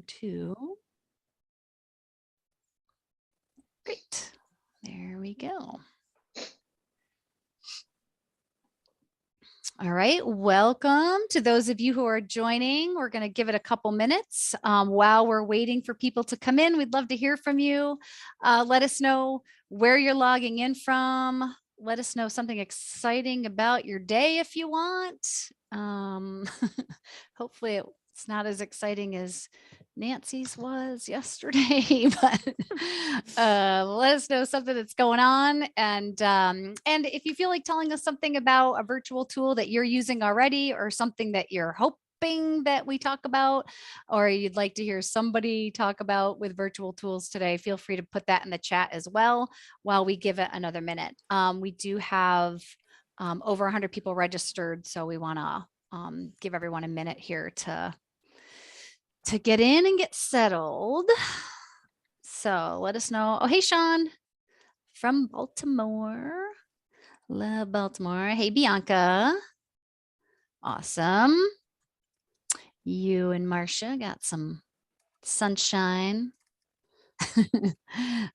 Two. Great. There we go. All right, welcome to those of you who are joining. We're going to give it a couple minutes while we're waiting for people to come in. We'd love to hear from you. Let us know where you're logging in from. Let us know something exciting about your day if you want. Hopefully it's not as exciting as Nancy's was yesterday, but let us know something that's going on. And if you feel like telling us something about a virtual tool that you're using already, or something that you're hoping that we talk about, or you'd like to hear somebody talk about with virtual tools today, feel free to put that in the chat as well while we give it another minute. We do have over 100 people registered, so we want to give everyone a minute here to get in and get settled. So let us know. Oh, hey, Sean from Baltimore. Love Baltimore. Hey, Bianca. Awesome. You and Marcia got some sunshine.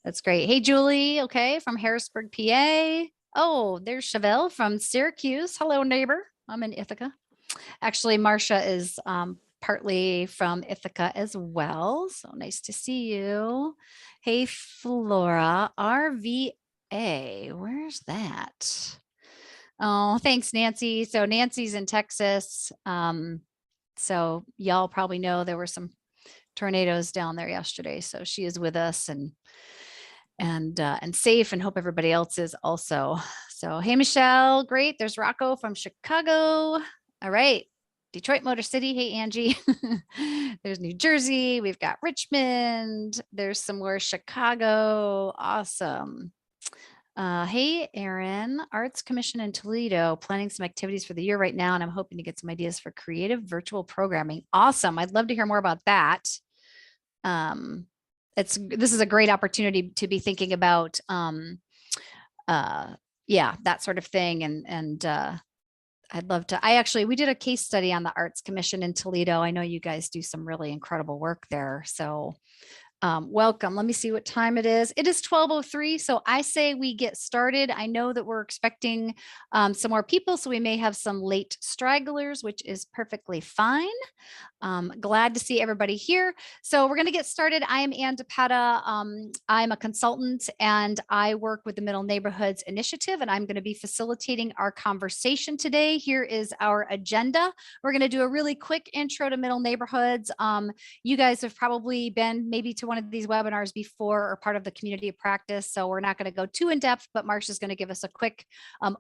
That's great. Hey, Julie. Okay, from Harrisburg, PA. Oh, there's Chevelle from Syracuse. Hello, neighbor. I'm in Ithaca. Actually, Marcia is partly from Ithaca as well. So nice to see you. Hey, Flora, RVA. Where's that? Oh, thanks, Nancy. So Nancy's in Texas. So y'all probably know there were some tornadoes down there yesterday. So she is with us and safe, and hope everybody else is also. So, hey, Michelle. Great. There's Rocco from Chicago. All right. Detroit Motor City. Hey, Angie. There's New Jersey. We've got Richmond. There's some more Chicago. Awesome. Hey, Aaron, Arts Commission in Toledo, planning some activities for the year right now, and I'm hoping to get some ideas for creative virtual programming. Awesome. I'd love to hear more about that. This is a great opportunity to be thinking about, yeah, that sort of thing. And I'd love to, we did a case study on the Arts Commission in Toledo. I know you guys do some really incredible work there. So welcome. Let me see what time it is. It is 12:03. So I say we get started. I know that we're expecting some more people, so we may have some late stragglers, which is perfectly fine. Glad to see everybody here. So we're going to get started. I am Ann DePetta. I'm a consultant and I work with the Middle Neighborhoods Initiative, and I'm going to be facilitating our conversation today. Here is our agenda. We're going to do a really quick intro to Middle Neighborhoods. You guys have probably been maybe to one of these webinars before or part of the community of practice, so we're not going to go too in depth, but Marcia's going to give us a quick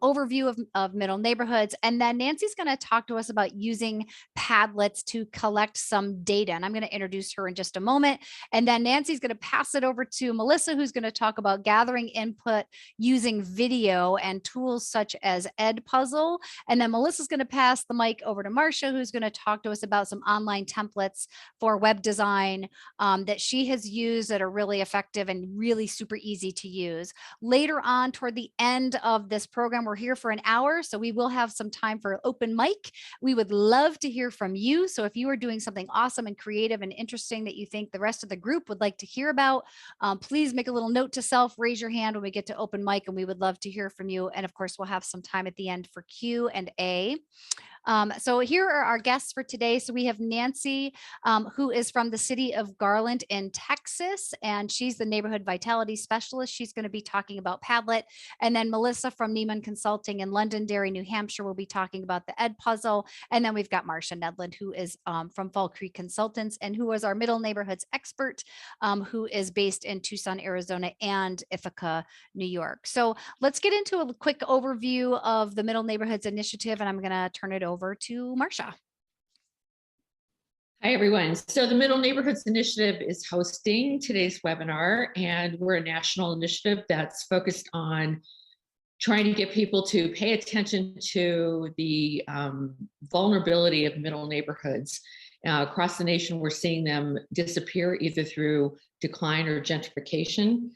overview of Middle Neighborhoods, and then Nancy's going to talk to us about using Padlets to collect some data, and I'm going to introduce her in just a moment. And then Nancy's going to pass it over to Melissa, who's going to talk about gathering input using video and tools such as Edpuzzle. And then Melissa's going to pass the mic over to Marcia, who's going to talk to us about some online templates for web design that she has used that are really effective and really super easy to use. Later on, toward the end of this program, we're here for an hour, so we will have some time for open mic. We would love to hear from you. So if you are doing something awesome and creative and interesting that you think the rest of the group would like to hear about, please make a little note to self, raise your hand when we get to open mic, and we would love to hear from you. And of course, we'll have some time at the end for Q&A. So here are our guests for today. So we have Nancy, who is from the city of Garland in Texas, and she's the neighborhood vitality specialist. She's going to be talking about Padlet. And then Melissa from Neiman Consulting in Londonderry, New Hampshire, will be talking about the Edpuzzle. And then we've got Marcia Nedland, who is from Fall Creek Consultants and who is our middle neighborhoods expert, who is based in Tucson, Arizona and Ithaca, New York. So let's get into a quick overview of the Middle Neighborhoods Initiative, and I'm going to turn it over to Marcia. Hi, everyone. So the Middle Neighborhoods Initiative is hosting today's webinar, and we're a national initiative that's focused on trying to get people to pay attention to the vulnerability of middle neighborhoods. Across the nation, we're seeing them disappear either through decline or gentrification.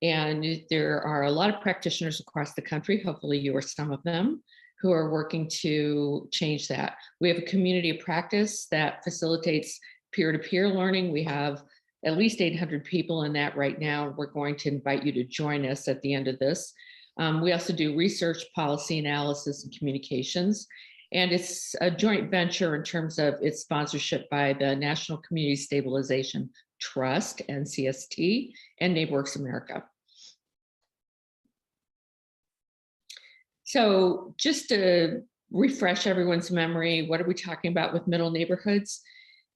And there are a lot of practitioners across the country, hopefully you are some of them, who are working to change that. We have a community of practice that facilitates peer-to-peer learning. We have at least 800 people in that right now. We're going to invite you to join us at the end of this. We also do research, policy analysis, and communications. And it's a joint venture in terms of its sponsorship by the National Community Stabilization Trust, NCST, and NeighborWorks America. So just to refresh everyone's memory, what are we talking about with middle neighborhoods?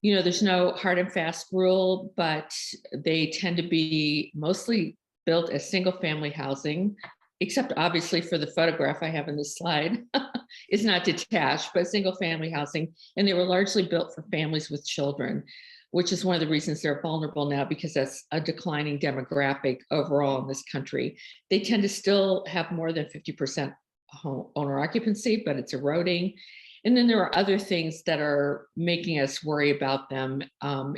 You know, there's no hard and fast rule, but they tend to be mostly built as single family housing, except obviously for the photograph I have in this slide. It's not detached, but single family housing. And they were largely built for families with children, which is one of the reasons they're vulnerable now, because that's a declining demographic overall in this country. They tend to still have more than 50% home owner occupancy, but it's eroding. And then there are other things that are making us worry about them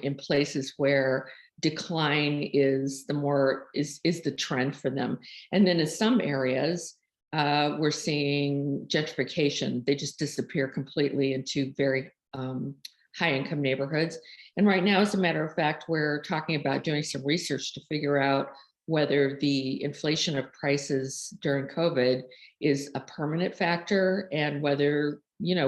in places where decline is the trend for them. And then in some areas, we're seeing gentrification. They just disappear completely into very high income neighborhoods. And right now, as a matter of fact, we're talking about doing some research to figure out whether the inflation of prices during COVID is a permanent factor, and whether, you know,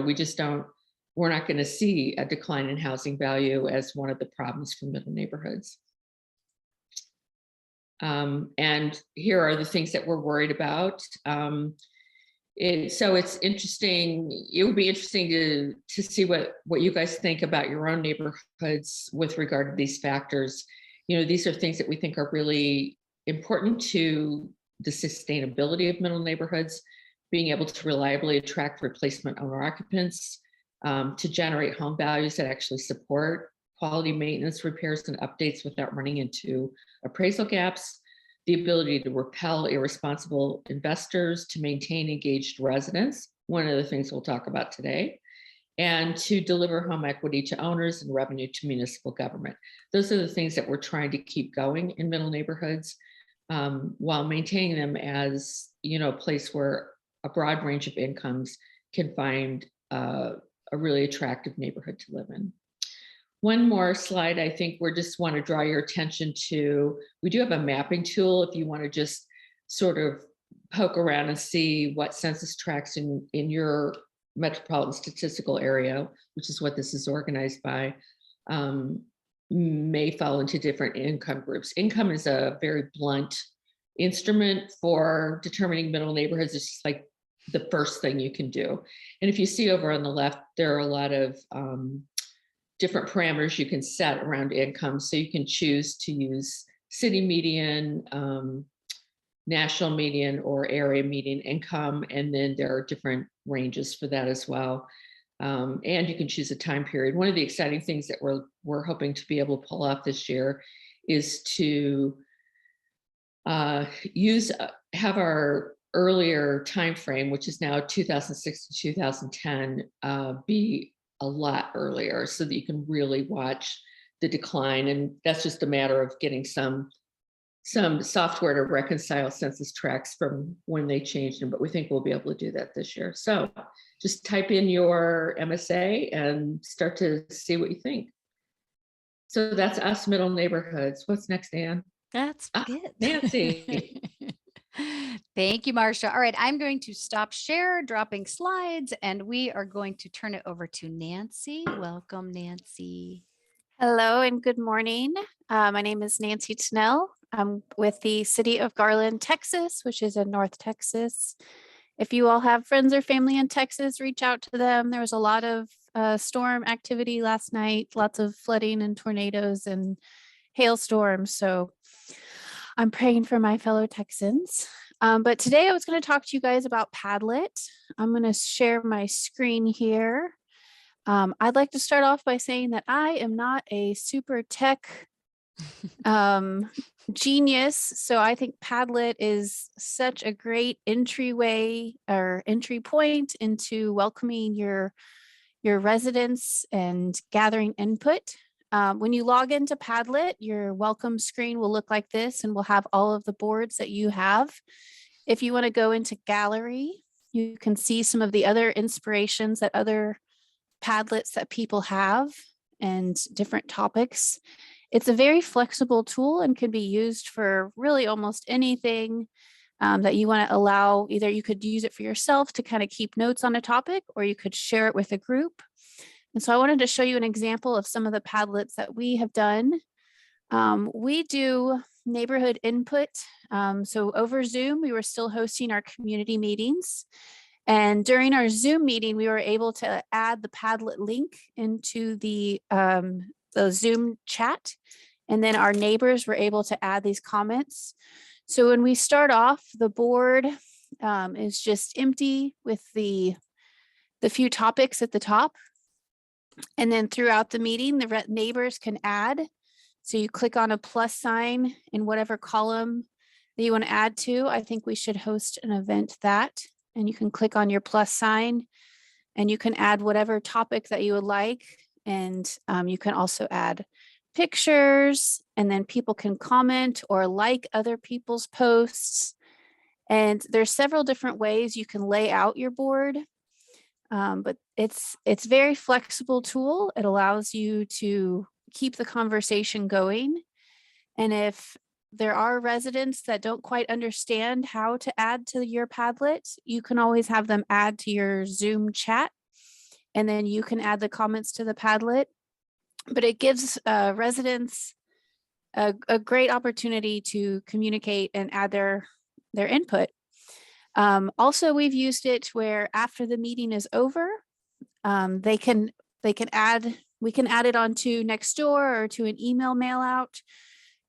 we're not going to see a decline in housing value as one of the problems for middle neighborhoods. And here are the things that we're worried about. So it's interesting. It would be interesting to see what you guys think about your own neighborhoods with regard to these factors. You know, these are things that we think are really important to the sustainability of middle neighborhoods, being able to reliably attract replacement owner occupants, to generate home values that actually support quality maintenance, repairs, and updates without running into appraisal gaps, the ability to repel irresponsible investors, to maintain engaged residents, one of the things we'll talk about today, and to deliver home equity to owners and revenue to municipal government. Those are the things that we're trying to keep going in middle neighborhoods, while maintaining them as, you know, a place where a broad range of incomes can find a really attractive neighborhood to live in. One more slide, I think we just want to draw your attention to, we do have a mapping tool if you want to just sort of poke around and see what census tracts in your metropolitan statistical area, which is what this is organized by, may fall into different income groups. Income is a very blunt instrument for determining middle neighborhoods. It's just like the first thing you can do. And if you see over on the left, there are a lot of different parameters you can set around income. So you can choose to use city median, national median, or area median income. And then there are different ranges for that as well. And you can choose a time period. One of the exciting things that we're hoping to be able to pull off this year is to have our earlier time frame, which is now 2006 to 2010, be a lot earlier, so that you can really watch the decline. And that's just a matter of getting some software to reconcile census tracts from when they changed them, but we think we'll be able to do that this year. So just type in your MSA and start to see what you think. So that's us, middle neighborhoods. What's next, Anne? That's good. Nancy. Thank you, Marcia. All right, I'm going to stop share, dropping slides, and we are going to turn it over to Nancy. Welcome, Nancy. Hello and good morning. My name is Nancy Tennell. I'm with the City of Garland, Texas, which is in North Texas. If you all have friends or family in Texas, reach out to them. There was a lot of storm activity last night, lots of flooding and tornadoes and hailstorms. So I'm praying for my fellow Texans. But today I was going to talk to you guys about Padlet. I'm going to share my screen here. I'd like to start off by saying that I am not a super tech genius. So I think Padlet is such a great entryway or entry point into welcoming your residents and gathering input. When you log into Padlet, your welcome screen will look like this and will have all of the boards that you have. If you want to go into gallery, you can see some of the other inspirations that other Padlets that people have. and different topics. It's a very flexible tool and can be used for really almost anything that you want to allow. Either you could use it for yourself to kind of keep notes on a topic, or you could share it with a group. And so I wanted to show you an example of some of the Padlets that we have done. We do neighborhood input. So over Zoom, we were still hosting our community meetings. And during our Zoom meeting, we were able to add the Padlet link into the Zoom chat. And then our neighbors were able to add these comments. So when we start off, the board is just empty with the few topics at the top. And then throughout the meeting, the neighbors can add. So you click on a plus sign in whatever column that you want to add to. I think we should host an event that, and you can click on your plus sign and you can add whatever topic that you would like. And you can also add pictures, and then people can comment or like other people's posts. And there's several different ways you can lay out your board. But it's very flexible tool. It allows you to keep the conversation going. And if there are residents that don't quite understand how to add to your Padlet, you can always have them add to your Zoom chat, and then you can add the comments to the Padlet. But it gives residents a great opportunity to communicate and add their input. Also, we've used it where after the meeting is over, we can add it onto Nextdoor or to an email mail out,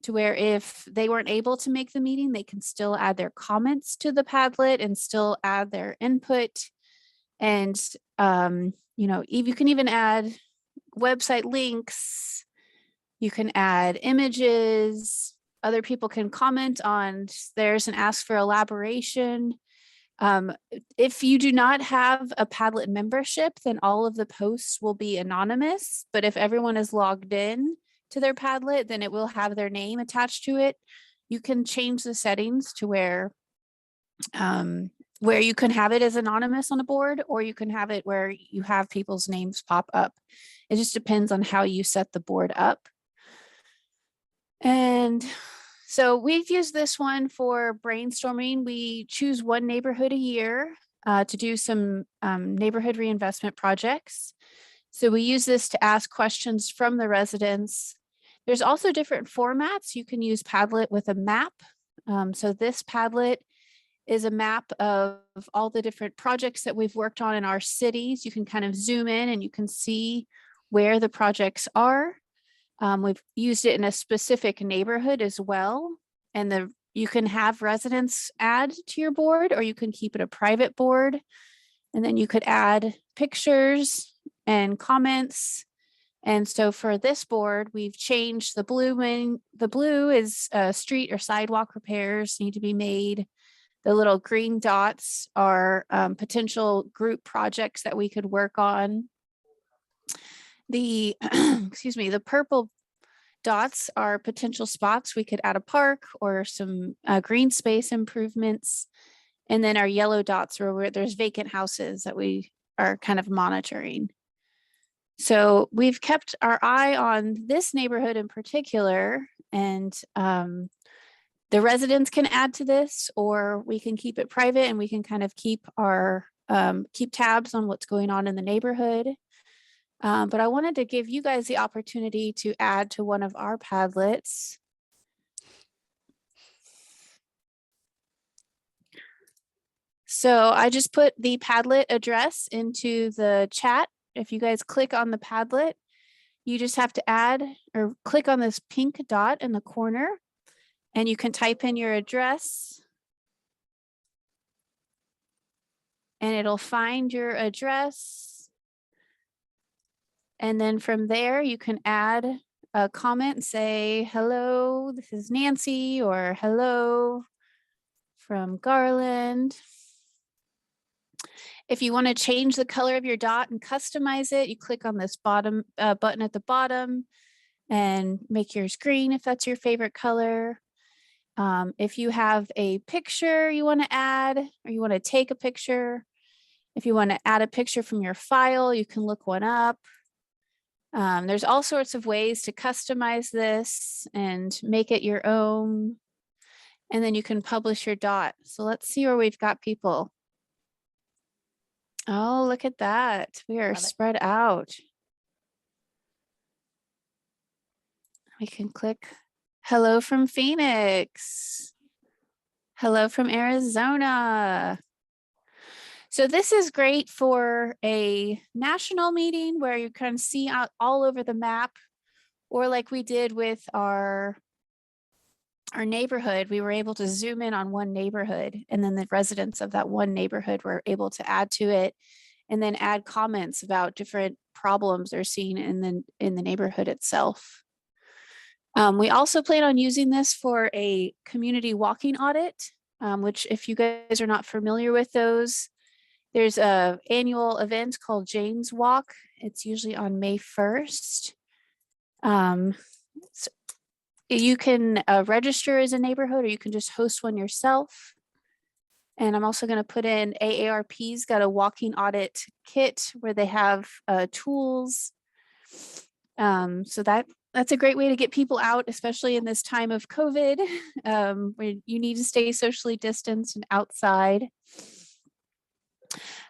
to where if they weren't able to make the meeting, they can still add their comments to the Padlet and still add their input. And you can even add website links. You can add images. Other people can comment on theirs and ask for elaboration. If you do not have a Padlet membership, then all of the posts will be anonymous. But if everyone is logged in to their Padlet, then it will have their name attached to it. You can change the settings to where you can have it as anonymous on a board, or you can have it where you have people's names pop up. It just depends on how you set the board up. And so we've used this one for brainstorming. We choose one neighborhood a year to do some neighborhood reinvestment projects. So we use this to ask questions from the residents. There's also different formats. You can use Padlet with a map. So this Padlet is a map of all the different projects that we've worked on in our cities. You can kind of zoom in and you can see where the projects are. We've used it in a specific neighborhood as well. And you can have residents add to your board, or you can keep it a private board. And then you could add pictures and comments. And so for this board, we've changed the blue. The blue is street or sidewalk repairs need to be made. The little green dots are potential group projects that we could work on. The the purple dots are potential spots we could add a park or some green space improvements. And then our yellow dots are where there's vacant houses that we are kind of monitoring. So we've kept our eye on this neighborhood in particular, and the residents can add to this, or we can keep it private and we can kind of keep tabs on what's going on in the neighborhood. But I wanted to give you guys the opportunity to add to one of our Padlets. So I just put the Padlet address into the chat. If you guys click on the Padlet, you just have to add or click on this pink dot in the corner, and you can type in your address. And it'll find your address. And then from there, you can add a comment and say, hello, this is Nancy, or hello from Garland. If you want to change the color of your dot and customize it, you click on this bottom button at the bottom and make yours green if that's your favorite color. If you have a picture you want to add, or you want to take a picture, if you want to add a picture from your file, you can look one up. There's all sorts of ways to customize this and make it your own. And then you can publish your dot. So let's see where we've got people. Oh, look at that. We are Love it. spread out. We can click hello from Phoenix. Hello from Arizona. So this is great for a national meeting where you can see out all over the map, or like we did with our neighborhood, we were able to zoom in on one neighborhood, and then the residents of that one neighborhood were able to add to it and then add comments about different problems they're seeing in the neighborhood itself. We also plan on using this for a community walking audit, which if you guys are not familiar with those, there's an annual event called Jane's Walk. It's usually on May 1st. So you can register as a neighborhood, or you can just host one yourself. And I'm also going to put in AARP's got a walking audit kit where they have tools. So that's a great way to get people out, especially in this time of COVID, where you need to stay socially distanced and outside.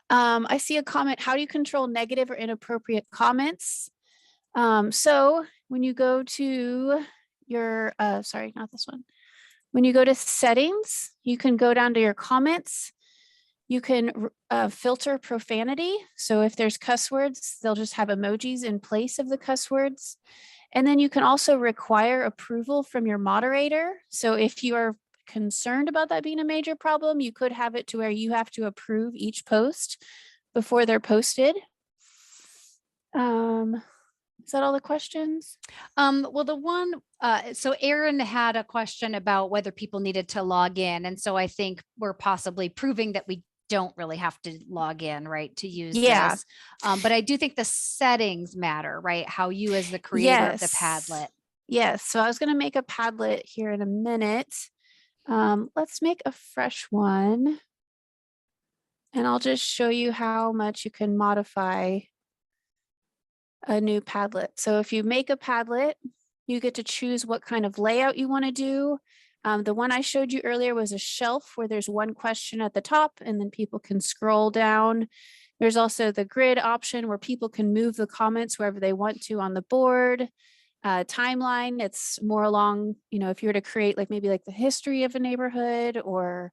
I see a comment, how do you control negative or inappropriate comments? So when you go to your, sorry, not this one. When you go to settings, you can go down to your comments. You can filter profanity. So if there's cuss words, they'll just have emojis in place of the cuss words. And then you can also require approval from your moderator. So if you are concerned about that being a major problem, you could have it to where you have to approve each post before they're posted. Is that all the questions? Well, the one, so Aaron had a question about whether people needed to log in. And so I think we're possibly proving that we don't really have to log in, right, to use this. But I do think the settings matter, right? How you as the creator of the Padlet. Yes. So I was going to make a Padlet here in a minute. Let's make a fresh one. And I'll just show you how much you can modify a new Padlet. So if you make a Padlet, you get to choose what kind of layout you want to do. The one I showed you earlier was a shelf where there's one question at the top and then people can scroll down. There's also the grid option where people can move the comments wherever they want to on the board. Timeline, it's more along, if you were to create maybe the history of a neighborhood or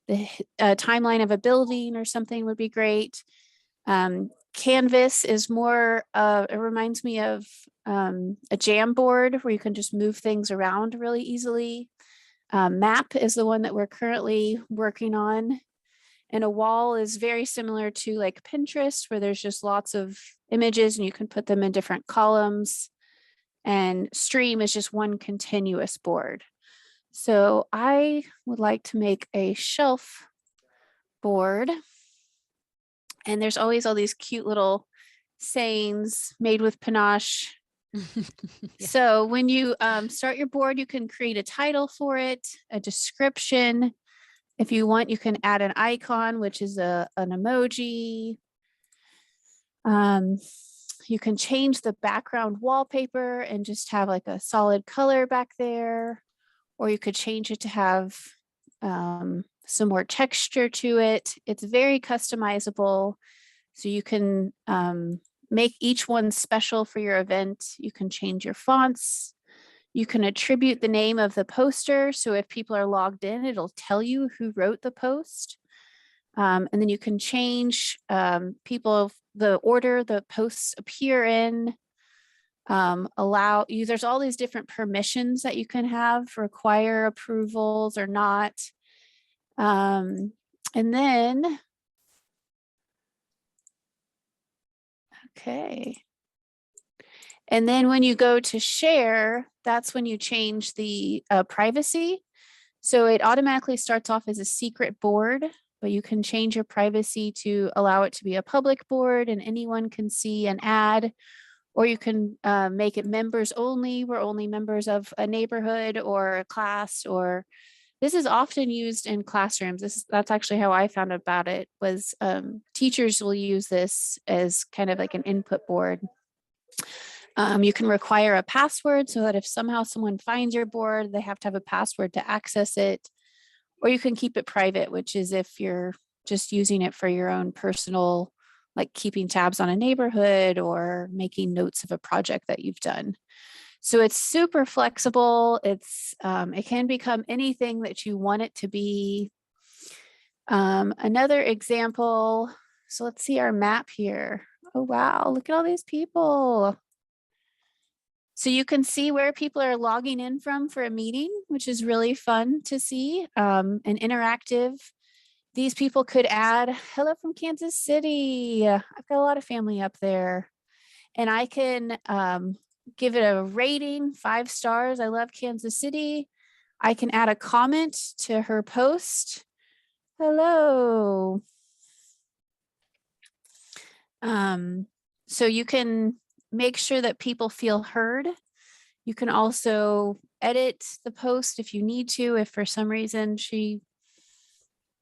the timeline of a building or something would be great. Canvas is more, it reminds me of a jam board where you can just move things around really easily. Map is the one that we're currently working on. And a wall is very similar to Pinterest, where there's just lots of images and you can put them in different columns. And stream is just one continuous board. So I would like to make a shelf board. And there's always all these cute little sayings made with panache. Yeah. So when you start your board, you can create a title for it, a description. If you want, you can add an icon, which is an emoji. You can change the background wallpaper and just have a solid color back there, or you could change it to have some more texture to it. It's very customizable. So you can make each one special for your event. You can change your fonts. You can attribute the name of the poster. So if people are logged in, it'll tell you who wrote the post. And then you can change the order the posts appear in. There's all these different permissions that you can have, require approvals or not. And then, okay. And then when you go to share, that's when you change the privacy. So it automatically starts off as a secret board, but you can change your privacy to allow it to be a public board and anyone can see and add, or you can make it members only. We're only members of a neighborhood or a class, or this is often used in classrooms. That's actually how I found out about it, was teachers will use this as kind of an input board. You can require a password so that if somehow someone finds your board, they have to have a password to access it. Or you can keep it private, which is if you're just using it for your own personal, like keeping tabs on a neighborhood or making notes of a project that you've done. So it's super flexible. It can become anything that you want it to be. Another example. So let's see our map here. Oh, wow. Look at all these people. So you can see where people are logging in from for a meeting, which is really fun to see, and interactive. These people could add, hello from Kansas City. I've got a lot of family up there. And I can give it a rating, 5 stars. I love Kansas City. I can add a comment to her post. Hello. So you can make sure that people feel heard. You can also edit the post if you need to. If for some reason she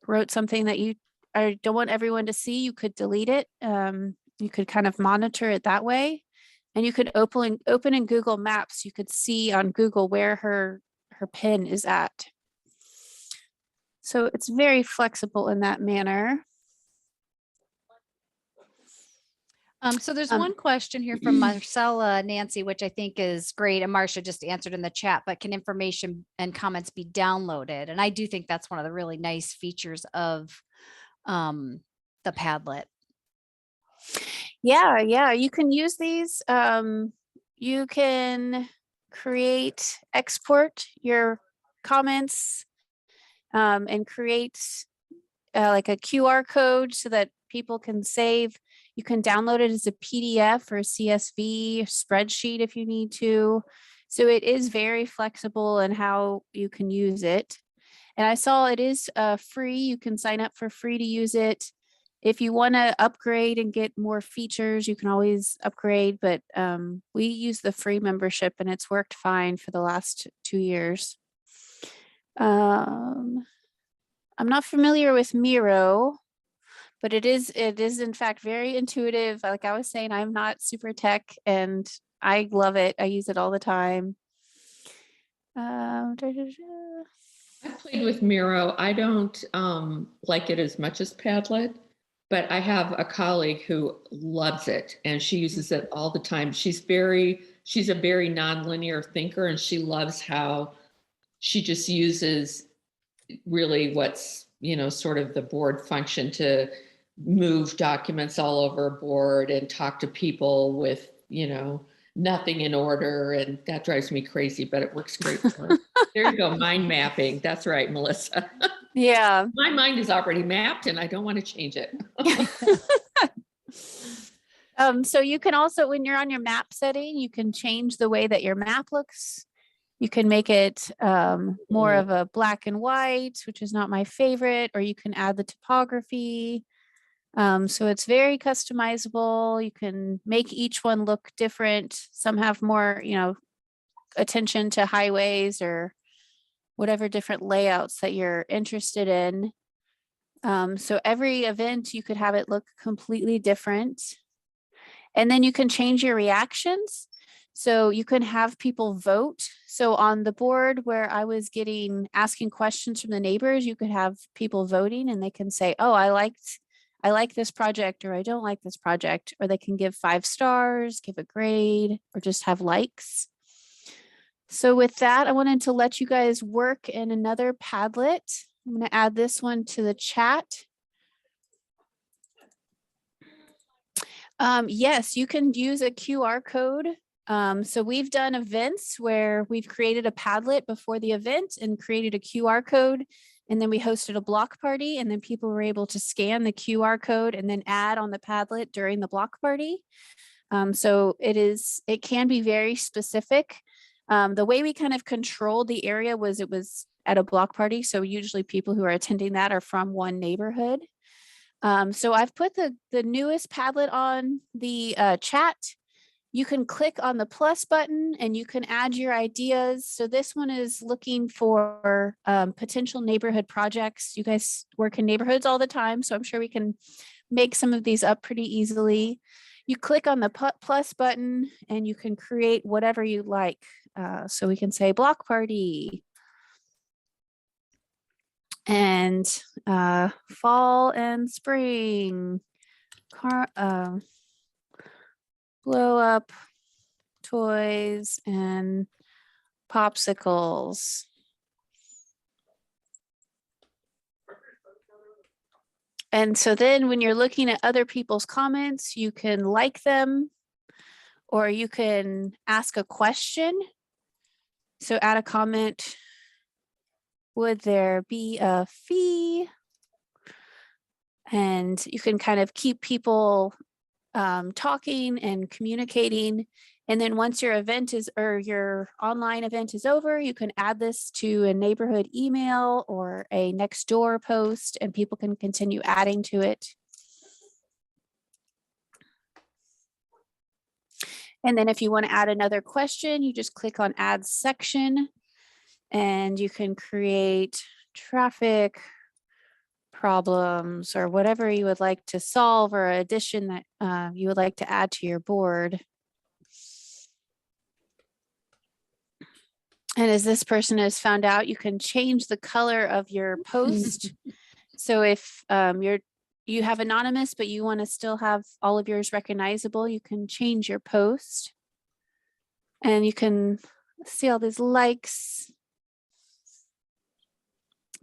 wrote something that you don't want everyone to see, you could delete it. You could kind of monitor it that way. And you could open in Google Maps. You could see on Google where her pin is at. So it's very flexible in that manner. So there's one question here from Marcella Nancy, which I think is great. And Marcia just answered in the chat, but can information and comments be downloaded? And I do think that's one of the really nice features of the Padlet. Yeah, you can use these. You can export your comments and create like a QR code so that people can save. You can download it as a PDF or a CSV spreadsheet if you need to. So it is very flexible in how you can use it. And I saw it is free. You can sign up for free to use it. If you want to upgrade and get more features, you can always upgrade, but we use the free membership and it's worked fine for the last 2 years. I'm not familiar with Miro, but it is in fact very intuitive. Like I was saying, I'm not super tech and I love it. I use it all the time. I've played with Miro. I don't like it as much as Padlet, but I have a colleague who loves it and she uses it all the time. She's a very nonlinear thinker and she loves how she just uses really what's, sort of the board function to move documents all over a board and talk to people with, nothing in order. And that drives me crazy, but it works great for her. There you go. Mind mapping. That's right, Melissa. Yeah. My mind is already mapped and I don't want to change it. So you can also, when you're on your map setting, you can change the way that your map looks. You can make it more of a black and white, which is not my favorite, or you can add the topography. So it's very customizable. You can make each one look different. Some have more, attention to highways or whatever different layouts that you're interested in. So every event, you could have it look completely different. And then you can change your reactions. So you can have people vote. So on the board where I was asking questions from the neighbors, you could have people voting and they can say, oh, I like this project or I don't like this project, or they can give 5 stars, give a grade, or just have likes. So with that, I wanted to let you guys work in another Padlet. I'm going to add this one to the chat. Yes, you can use a QR code. So we've done events where we've created a Padlet before the event and created a QR code. And then we hosted a block party and then people were able to scan the QR code and then add on the Padlet during the block party. So it can be very specific. The way we kind of controlled the area was it was at a block party. So usually people who are attending that are from one neighborhood. So I've put the newest Padlet on the chat. You can click on the plus button and you can add your ideas. So this one is looking for potential neighborhood projects. You guys work in neighborhoods all the time, so I'm sure we can make some of these up pretty easily. you click on the plus button and you can create whatever you like. So we can say block party and fall and spring, blow up toys and popsicles. And so then when you're looking at other people's comments, you can like them or you can ask a question. So add a comment. Would there be a fee? And you can kind of keep people talking and communicating. And then once your event is, or your online event is over, you can add this to a neighborhood email or a next door post, and people can continue adding to it. And then if you want to add another question, you just click on add section and you can create traffic problems or whatever you would like to solve or addition that you would like to add to your board. And as this person has found out, you can change the color of your post. So if you have anonymous, but you want to still have all of yours recognizable, you can change your post. And you can see all these likes.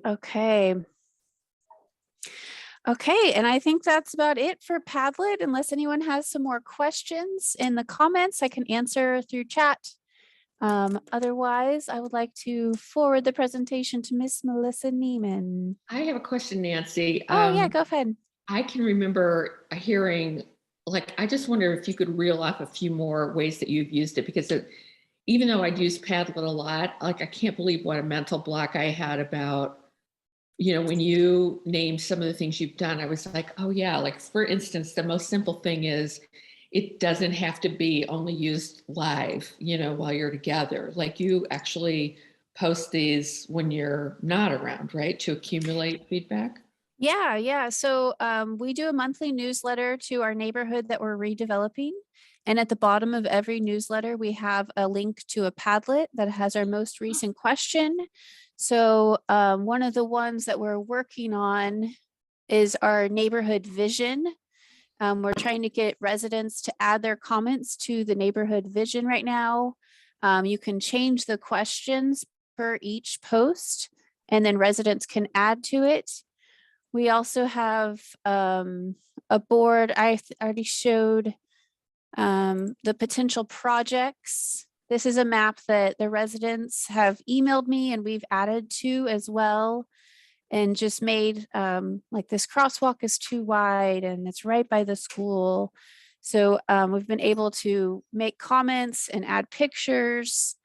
Okay. Okay, and I think that's about it for Padlet. Unless anyone has some more questions in the comments, I can answer through chat. Otherwise, I would like to forward the presentation to Miss Melissa Neiman. I have a question, Nancy. Oh yeah, go ahead. I can remember hearing, like, I just wonder if you could reel off a few more ways that you've used it, because even though I'd use Padlet a lot, like, I can't believe what a mental block I had about, when you named some of the things you've done. I was like, oh yeah, like, for instance, the most simple thing is it doesn't have to be only used live, while you're together. Like, you actually post these when you're not around, right? To accumulate feedback. Yeah. So we do a monthly newsletter to our neighborhood that we're redeveloping. And at the bottom of every newsletter, we have a link to a Padlet that has our most recent question. So one of the ones that we're working on is our neighborhood vision. We're trying to get residents to add their comments to the neighborhood vision right now. You can change the questions per each post, and then residents can add to it. We also have a board. I already showed the potential projects. This is a map that the residents have emailed me and we've added to as well, and just made like, this crosswalk is too wide and it's right by the school. So we've been able to make comments and add pictures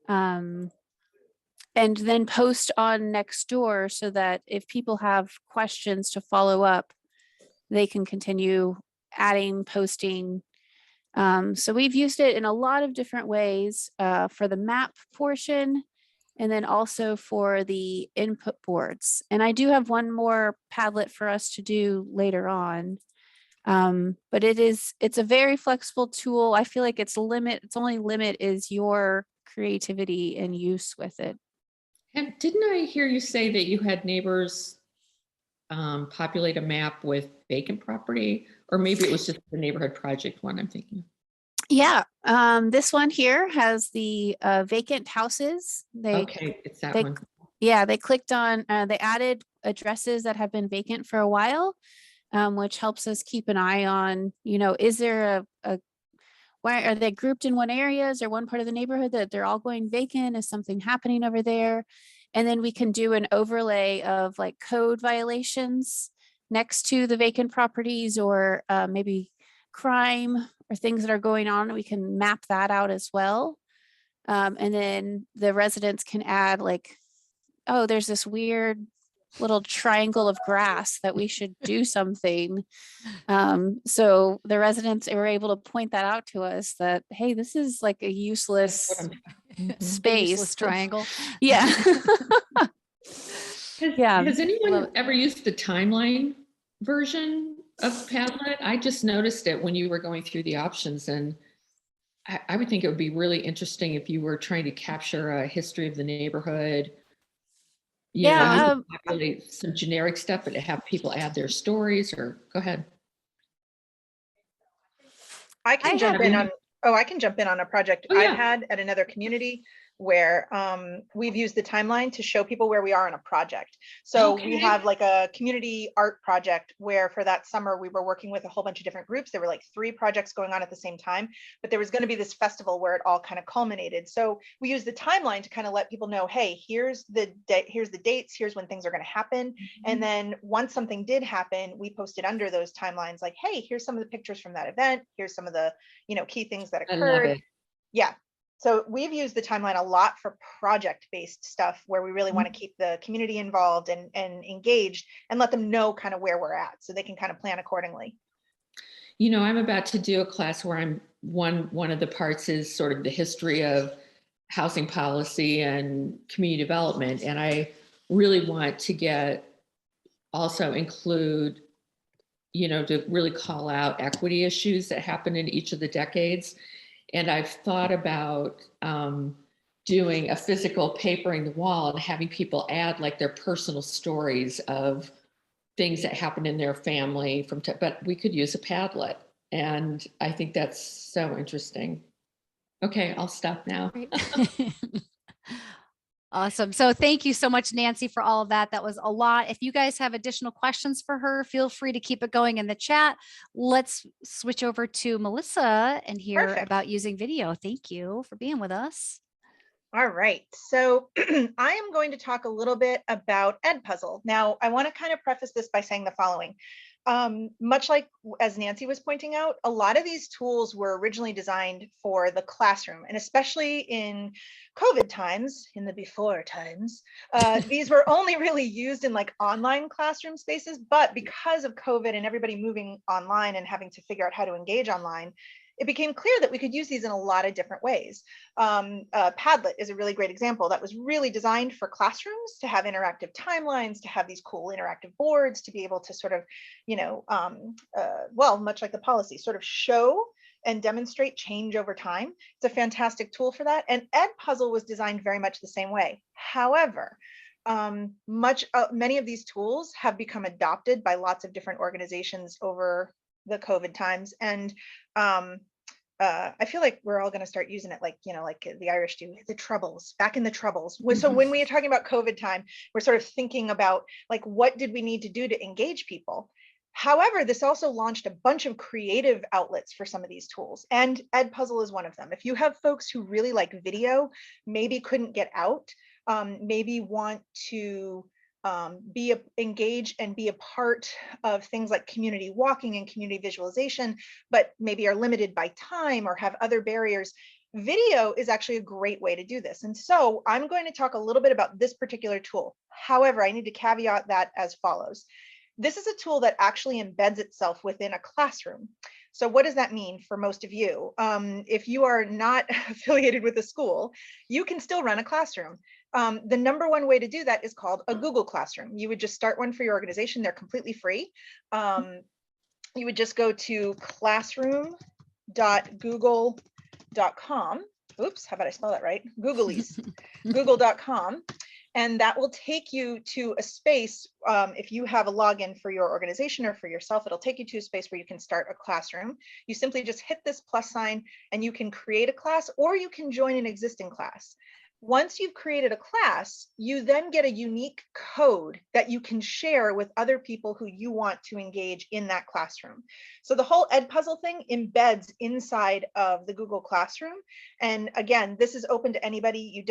and then post on Nextdoor so that if people have questions to follow up, they can continue adding, posting. So we've used it in a lot of different ways for the map portion, and then also for the input boards. And I do have one more Padlet for us to do later on. But it's a very flexible tool. I feel like its only limit is your creativity and use with it. And didn't I hear you say that you had neighbors populate a map with vacant property? Or maybe it was just the neighborhood project one I'm thinking. Yeah, this one here has the vacant houses. Okay, it's that one. Yeah, they clicked on, they added addresses that have been vacant for a while, which helps us keep an eye on, is there why are they grouped in one area? Is there one part of the neighborhood that they're all going vacant? Is something happening over there? And then we can do an overlay of like code violations next to the vacant properties, or maybe crime or things that are going on. We can map that out as well. And then the residents can add like, oh, there's this weird little triangle of grass that we should do something. So the residents were able to point that out to us that, hey, this is like a useless space. Useless triangle. Yeah. Has anyone ever used the timeline version of Padlet? I just noticed it when you were going through the options, and I would think it would be really interesting if you were trying to capture a history of the neighborhood. You know, you Yeah, could populate some generic stuff, but have people add their stories, or go ahead. I can I jump have in on, oh, I can jump in on a project Oh, I've yeah. had at another community where we've used the timeline to show people where we are in a project. So we Okay. have like a community art project where for that summer we were working with a whole bunch of different groups. There were like 3 projects going on at the same time, but there was going to be this festival where it all kind of culminated. So we used the timeline to kind of let people know, hey, here's the dates, here's when things are going to happen. And then once something did happen, we posted under those timelines like, hey, here's some of the pictures from that event. Here's some of the, key things that I love occurred. it. Yeah. So we've used the timeline a lot for project-based stuff where we really want to keep the community involved and engaged and let them know kind of where we're at so they can kind of plan accordingly. You know, I'm about to do a class where I'm one of the parts is sort of the history of housing policy and community development. And I really want to also include, to really call out equity issues that happen in each of the decades. And I've thought about doing a physical papering the wall and having people add like their personal stories of things that happened in their family but we could use a Padlet. And I think that's so interesting. Okay, I'll stop now. Awesome. So thank you so much, Nancy, for all of that. That was a lot. If you guys have additional questions for her, feel free to keep it going in the chat. Let's switch over to Melissa and hear Perfect. about using video. Thank you for being with us. All right, so I am going to talk a little bit about Edpuzzle. Now, I want to kind of preface this by saying the following. Much like as Nancy was pointing out, a lot of these tools were originally designed for the classroom, and especially in COVID times, in the before times, these were only really used in like online classroom spaces. But because of COVID and everybody moving online and having to figure out how to engage online, it became clear that we could use these in a lot of different ways. Padlet is a really great example that was really designed for classrooms to have interactive timelines, to have these cool interactive boards, to be able to sort of, well, much like the policy, sort of show and demonstrate change over time. It's a fantastic tool for that. And Edpuzzle was designed very much the same way. However, many of these tools have become adopted by lots of different organizations over the COVID times. And I feel like we're all going to start using it like the Irish do, the Troubles, back in the Troubles. So when we are talking about COVID time, we're sort of thinking about like, what did we need to do to engage people? However, this also launched a bunch of creative outlets for some of these tools, and Edpuzzle is one of them. If you have folks who really like video, maybe couldn't get out, maybe want to be engaged and be a part of things like community walking and community visualization, but maybe are limited by time or have other barriers, video is actually a great way to do this. And so I'm going to talk a little bit about this particular tool. However, I need to caveat that as follows. This is a tool that actually embeds itself within a classroom. So what does that mean for most of you? If you are not affiliated with a school, you can still run a classroom. The number one way to do that is called a Google Classroom. You would just start one for your organization. They're completely free. You would just go to classroom.google.com. Oops, how about I spell that right? Google.com. And that will take you to a space. If you have a login for your organization or for yourself, it'll take you to a space where you can start a classroom. You simply just hit this plus sign and you can create a class, or you can join an existing class. Once you've created a class, you then get a unique code that you can share with other people who you want to engage in that classroom. So the whole Edpuzzle thing embeds inside of the Google Classroom. And again, this is open to anybody. You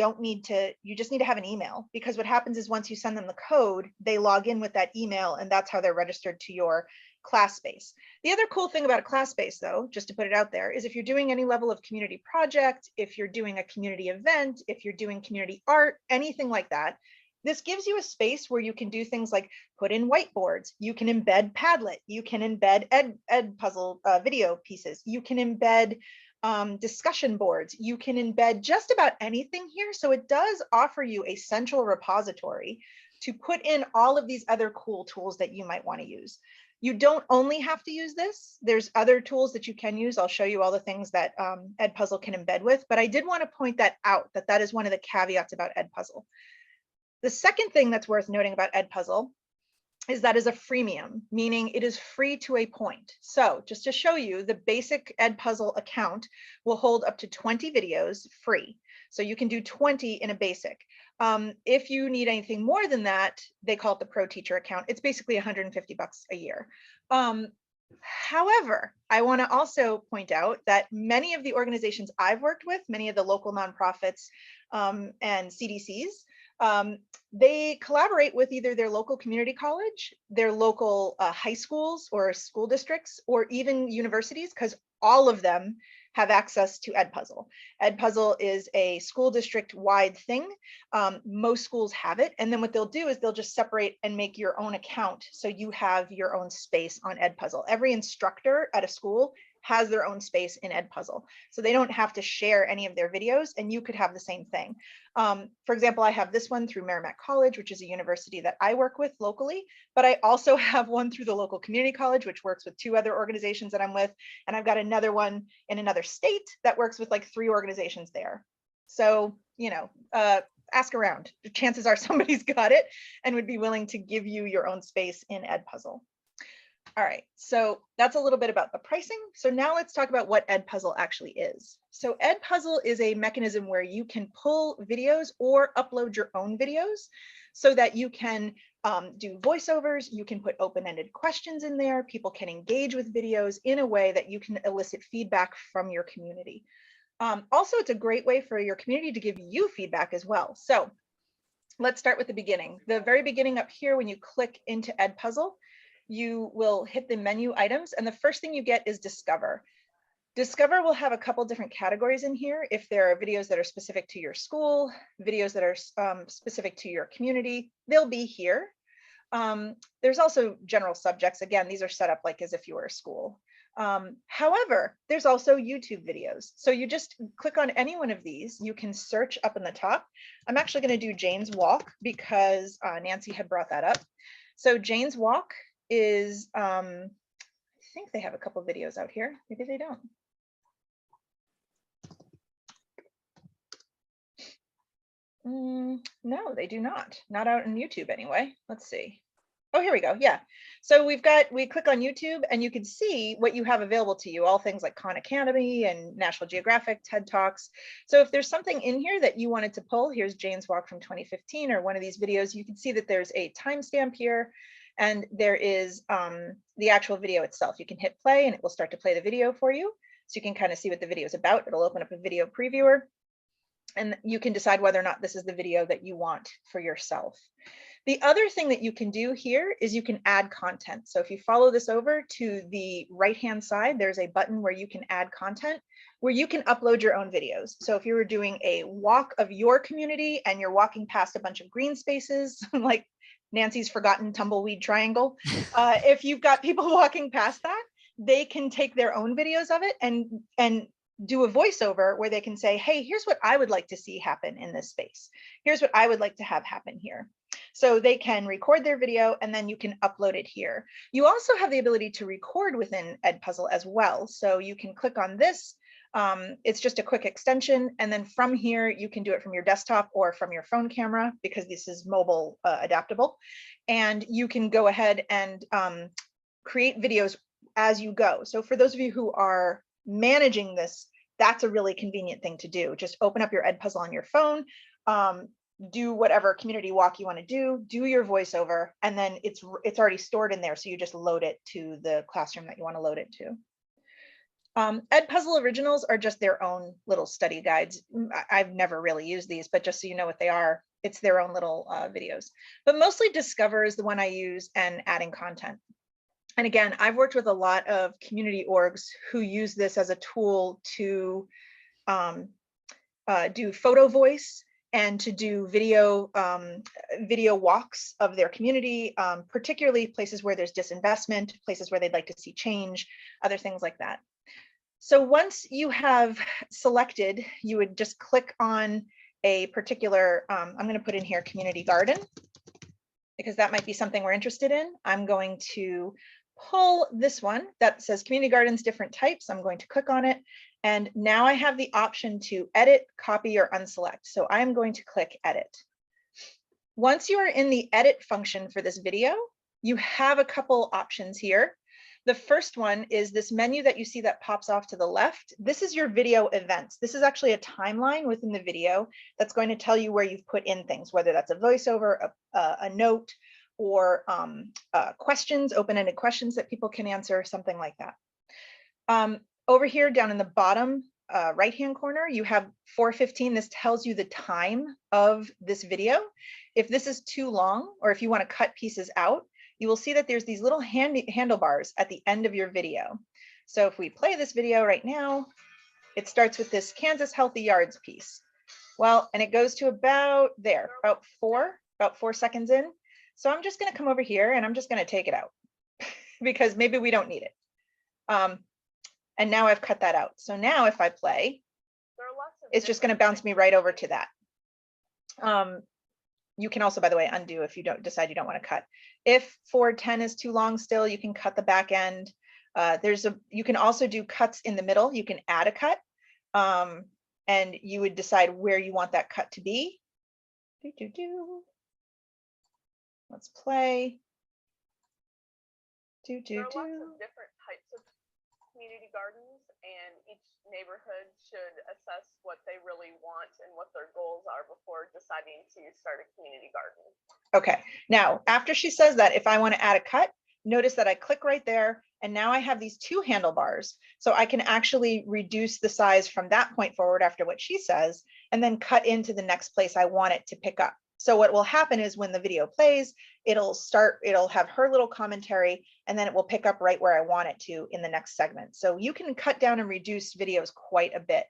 just need to have an email, because what happens is once you send them the code, they log in with that email, and that's how they're registered to your class space. The other cool thing about a class space, though, just to put it out there, is if you're doing any level of community project, if you're doing a community event, if you're doing community art, anything like that, this gives you a space where you can do things like put in whiteboards, you can embed Padlet, you can embed Edpuzzle video pieces, you can embed discussion boards, you can embed just about anything here. So it does offer you a central repository to put in all of these other cool tools that you might want to use. You don't only have to use this. There's other tools that you can use. I'll show you all the things that Edpuzzle can embed with, but I did want to point that out, that is one of the caveats about Edpuzzle. The second thing that's worth noting about Edpuzzle is that is a freemium, meaning it is free to a point. So just to show you, the basic Edpuzzle account will hold up to 20 videos free. So you can do 20 in a basic. If you need anything more than that, they call it the Pro Teacher account. It's basically $150 a year. However, I want to also point out that many of the organizations I've worked with, many of the local nonprofits and CDCs, they collaborate with either their local community college, their local high schools or school districts, or even universities, because all of them have access to Edpuzzle. Edpuzzle is a school district wide thing. Most schools have it. And then what they'll do is they'll just separate and make your own account. So you have your own space on Edpuzzle. Every instructor at a school has their own space in Edpuzzle. So they don't have to share any of their videos, and you could have the same thing. For example, I have this one through Merrimack College, which is a university that I work with locally, but I also have one through the local community college, which works with 2 other organizations that I'm with. And I've got another one in another state that works with like 3 organizations there. So, you know, ask around. Chances are somebody's got it and would be willing to give you your own space in Edpuzzle. All right, so that's a little bit about the pricing. So now let's talk about what Edpuzzle actually is. So Edpuzzle is a mechanism where you can pull videos or upload your own videos so that you can do voiceovers, you can put open-ended questions in there, people can engage with videos in a way that you can elicit feedback from your community. Also, it's a great way for your community to give you feedback as well. So let's start with the beginning. The very beginning up here, when you click into Edpuzzle, you will hit the menu items, and the first thing you get is Discover. Discover will have a couple different categories in here. If there are videos that are specific to your school, videos that are specific to your community, they'll be here. There's also general subjects. Again, these are set up like as if you were a school. However, there's also YouTube videos. So you just click on any one of these. You can search up in the top. I'm actually going to do Jane's Walk because Nancy had brought that up. So Jane's Walk is, I think they have a couple of videos out here. Maybe they don't. No, they do not. Not out on YouTube anyway. Let's see. Oh, here we go. Yeah. So we click on YouTube and you can see what you have available to you, all things like Khan Academy and National Geographic, TED Talks. So if there's something in here that you wanted to pull, here's Jane's Walk from 2015 or one of these videos, you can see that there's a timestamp here. And there is the actual video itself. You can hit play and it will start to play the video for you. So you can kind of see what the video is about. It'll open up a video previewer and you can decide whether or not this is the video that you want for yourself. The other thing that you can do here is you can add content. So if you follow this over to the right-hand side, there's a button where you can add content, where you can upload your own videos. So if you were doing a walk of your community and you're walking past a bunch of green spaces, like Nancy's forgotten tumbleweed triangle. If you've got people walking past that, they can take their own videos of it and do a voiceover where they can say, hey, here's what I would like to see happen in this space. Here's what I would like to have happen here. So they can record their video and then you can upload it here. You also have the ability to record within Edpuzzle as well. So you can click on this. It's just a quick extension. And then from here, you can do it from your desktop or from your phone camera because this is mobile adaptable. And you can go ahead and create videos as you go. So for those of you who are managing this, that's a really convenient thing to do. Just open up your Edpuzzle on your phone, do whatever community walk you want to do your voiceover, and then it's already stored in there. So you just load it to the classroom that you want to load it to. Edpuzzle Originals are just their own little study guides. I've never really used these, but just so you know what they are, it's their own little videos. But mostly Discover is the one I use and adding content. And again, I've worked with a lot of community orgs who use this as a tool to do photo voice and to do video walks of their community, particularly places where there's disinvestment, places where they'd like to see change, other things like that. So once you have selected, you would just click on a particular, I'm going to put in here community garden, because that might be something we're interested in. I'm going to pull this one that says community gardens, different types. I'm going to click on it. And now I have the option to edit, copy, or unselect. So I'm going to click edit. Once you are in the edit function for this video, you have a couple options here. The first one is this menu that you see that pops off to the left. This is your video events. This is actually a timeline within the video that's going to tell you where you've put in things, whether that's a voiceover, a note, or questions, open-ended questions that people can answer, something like that. Over here down in the bottom right-hand corner, you have 4:15. This tells you the time of this video. If this is too long, or if you want to cut pieces out, you will see that there's these little handlebars at the end of your video. So if we play this video right now, it starts with this Kansas Healthy Yards piece. Well, and it goes to about there, about four seconds in. So I'm just going to come over here and I'm just going to take it out because maybe we don't need it. And now I've cut that out. So now if I play, it's just going to bounce me right over to that. You can also, by the way, undo if you don't decide you don't want to cut. If 4:10 is too long still, you can cut the back end. You can also do cuts in the middle. You can add a cut and you would decide where you want that cut to be. Let's play. There are lots of different types of community gardens, and each neighborhood should assess what they really want and what their goals are before deciding to start a community garden. Okay, now after she says that, if I want to add a cut, notice that I click right there, and now I have these two handlebars. So I can actually reduce the size from that point forward after what she says, and then cut into the next place I want it to pick up. So what will happen is when the video plays, it'll have her little commentary, and then it will pick up right where I want it to in the next segment. So you can cut down and reduce videos quite a bit.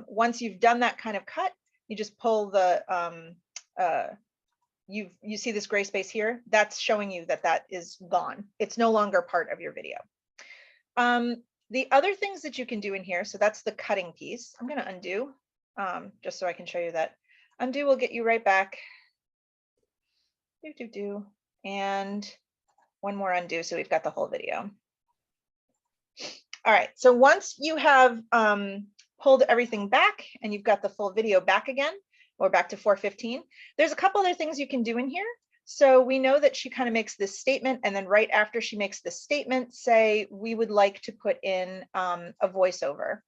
Once you've done that kind of cut, you just pull the, you see this gray space here, that's showing you that that is gone. It's no longer part of your video. The other things that you can do in here, so that's the cutting piece. I'm going to undo just so I can show you that. Undo will get you right back. And one more undo, so we've got the whole video. All right, so once you have pulled everything back and you've got the full video back again, or back to 4:15, there's a couple other things you can do in here. So we know that she kind of makes this statement, and then right after she makes this statement, say, we would like to put in a voiceover.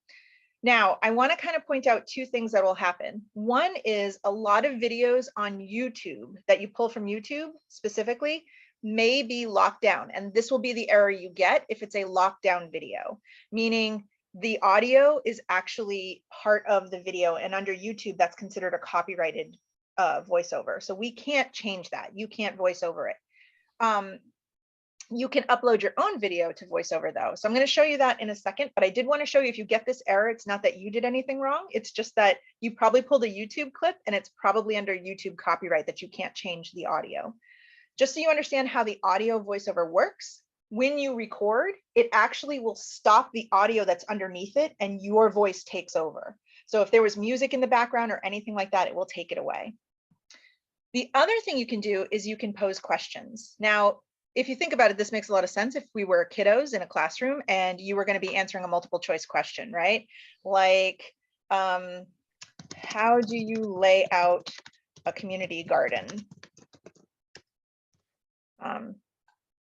Now, I want to kind of point out two things that will happen. One is a lot of videos on YouTube that you pull from YouTube specifically may be locked down. And this will be the error you get if it's a lockdown video, meaning the audio is actually part of the video. And under YouTube, that's considered a copyrighted voiceover. So we can't change that. You can't voice over it. You can upload your own video to VoiceOver though. So I'm going to show you that in a second, but I did want to show you if you get this error, it's not that you did anything wrong. It's just that you probably pulled a YouTube clip and it's probably under YouTube copyright that you can't change the audio. Just so you understand how the audio VoiceOver works, when you record, it actually will stop the audio that's underneath it and your voice takes over. So if there was music in the background or anything like that, it will take it away. The other thing you can do is you can pose questions. Now, if you think about it, this makes a lot of sense if we were kiddos in a classroom and you were going to be answering a multiple choice question, right? Like, how do you lay out a community garden?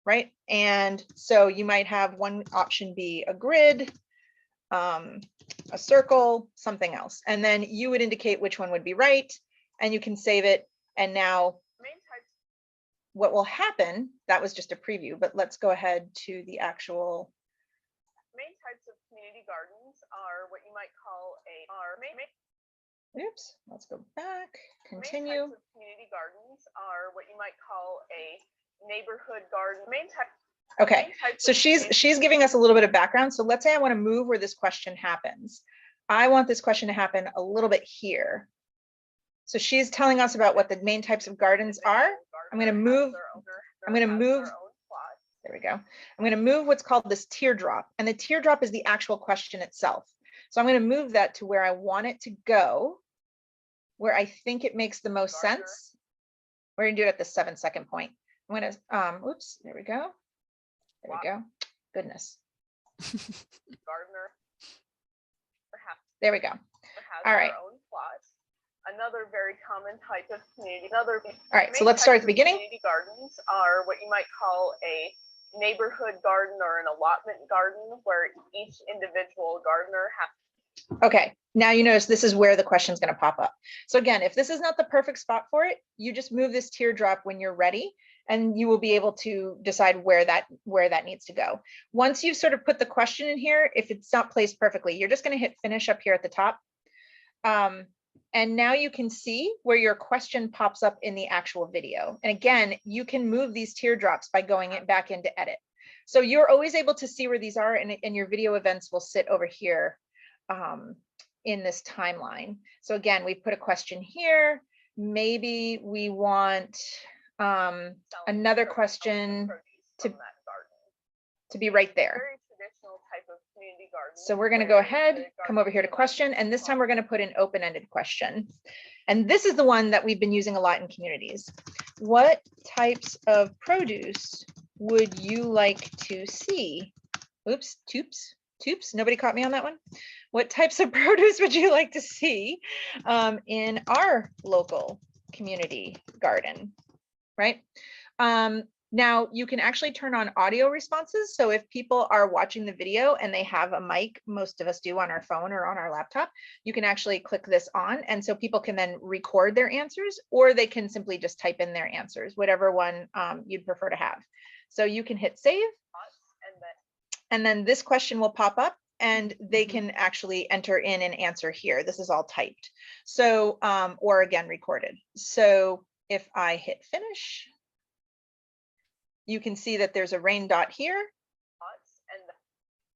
Right? And so you might have one option be a grid, a circle, something else. And then you would indicate which one would be right, and you can save it. And now what will happen, that was just a preview, but let's go ahead to the actual. Main types of community gardens are what you might call Oops, let's go back, Main continue. types of community gardens are what you might call a neighborhood garden. Okay, so she's giving us a little bit of background. So let's say I want to move where this question happens. I want this question to happen a little bit here. So she's telling us about what the main types of gardens are. I'm going to move. There we go. I'm going to move what's called this teardrop, and the teardrop is the actual question itself. So I'm going to move that to where I want it to go, where I think it makes the most sense. We're going to do it at the 7-second point. I'm going to, oops, there we go. There we go. Goodness. gardener perhaps There we go. has All right. their own plot. Another very common type of community. All right, so let's start at the beginning. Community gardens are what you might call a neighborhood garden or an allotment garden, where each individual gardener has. Okay, now you notice this is where the question is going to pop up. So again, if this is not the perfect spot for it, you just move this teardrop when you're ready, and you will be able to decide where that needs to go. Once you've sort of put the question in here, if it's not placed perfectly, you're just going to hit finish up here at the top. And now you can see where your question pops up in the actual video. And again, you can move these teardrops by going it back into edit. So you're always able to see where these are, and your video events will sit over here in this timeline. So again, we put a question here. Maybe we want another question to be right there. Very traditional type of community garden. So we're going to go ahead, come over here to question, and this time we're going to put an open-ended question. And this is the one that we've been using a lot in communities. What types of produce would you like to see? Oops, toops, nobody caught me on that one. What types of produce would you like to see in our local community garden, right? Now you can actually turn on audio responses. So if people are watching the video and they have a mic, most of us do on our phone or on our laptop, you can actually click this on. And so people can then record their answers, or they can simply just type in their answers, whatever one you'd prefer to have. So you can hit save. And then this question will pop up, and they can actually enter in an answer here. This is all typed. So, or again, recorded. So if I hit finish, you can see that there's a rain dot here.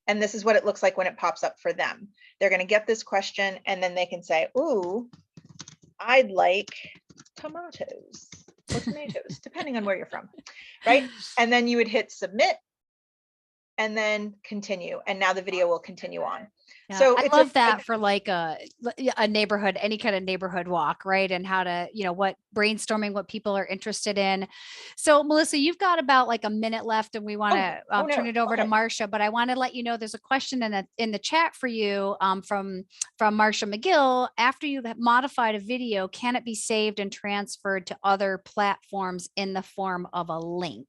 And this is what it looks like when it pops up for them. They're going to get this question, and then they can say, ooh, I'd like tomatoes or tomatoes, depending on where you're from, right? And then you would hit submit and then continue. And now the video will continue on. Yeah, So I love that for like a neighborhood, any kind of neighborhood walk, right? And how to, what brainstorming, what people are interested in. So Melissa, you've got about like a minute left, and we want to turn it over to Marcia, but I want to let you know there's a question in the chat for you from Marcia McGill. After you have modified a video, can it be saved and transferred to other platforms in the form of a link?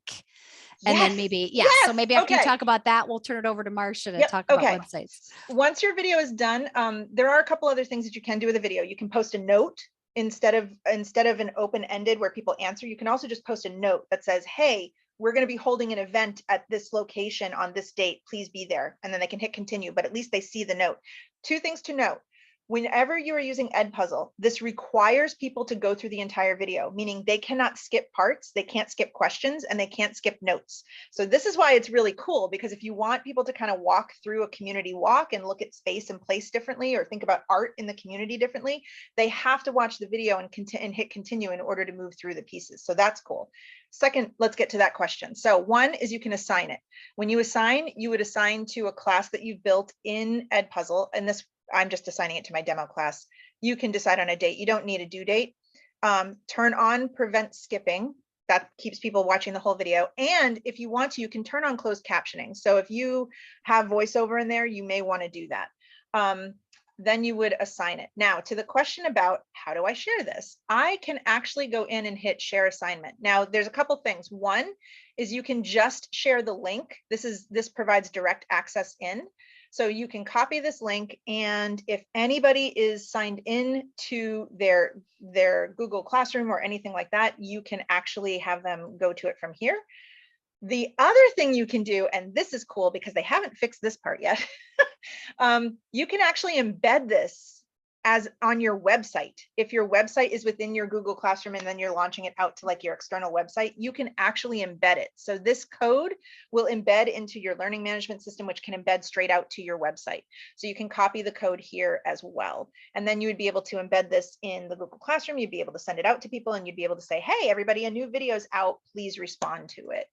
And then maybe, so maybe after you talk about that, we'll turn it over to Marcia to talk about websites. Once your video is done, there are a couple other things that you can do with a video. You can post a note instead of an open-ended where people answer. You can also just post a note that says, hey, we're going to be holding an event at this location on this date. Please be there. And then they can hit continue, but at least they see the note. Two things to note. Whenever you are using Edpuzzle, this requires people to go through the entire video, meaning they cannot skip parts, they can't skip questions, and they can't skip notes. So this is why it's really cool, because if you want people to kind of walk through a community walk and look at space and place differently, or think about art in the community differently, they have to watch the video and hit continue in order to move through the pieces. So that's cool. Second, let's get to that question. So one is you can assign it. When you assign, you would assign to a class that you've built in Edpuzzle, and this I'm just assigning it to my demo class. You can decide on a date. You don't need a due date. Turn on prevent skipping. That keeps people watching the whole video. And if you want to, you can turn on closed captioning. So if you have voiceover in there, you may want to do that. Then you would assign it. Now to the question about how do I share this? I can actually go in and hit share assignment. Now there's a couple things. One is you can just share the link. This provides direct access in. So you can copy this link, and if anybody is signed in to their Google Classroom or anything like that, you can actually have them go to it from here. The other thing you can do, and this is cool because they haven't fixed this part yet, you can actually embed this as on your website. If your website is within your Google Classroom and then you're launching it out to like your external website, you can actually embed it. So this code will embed into your learning management system, which can embed straight out to your website. So you can copy the code here as well. And then you would be able to embed this in the Google Classroom. You'd be able to send it out to people, and you'd be able to say, hey, everybody, a new video is out, please respond to it.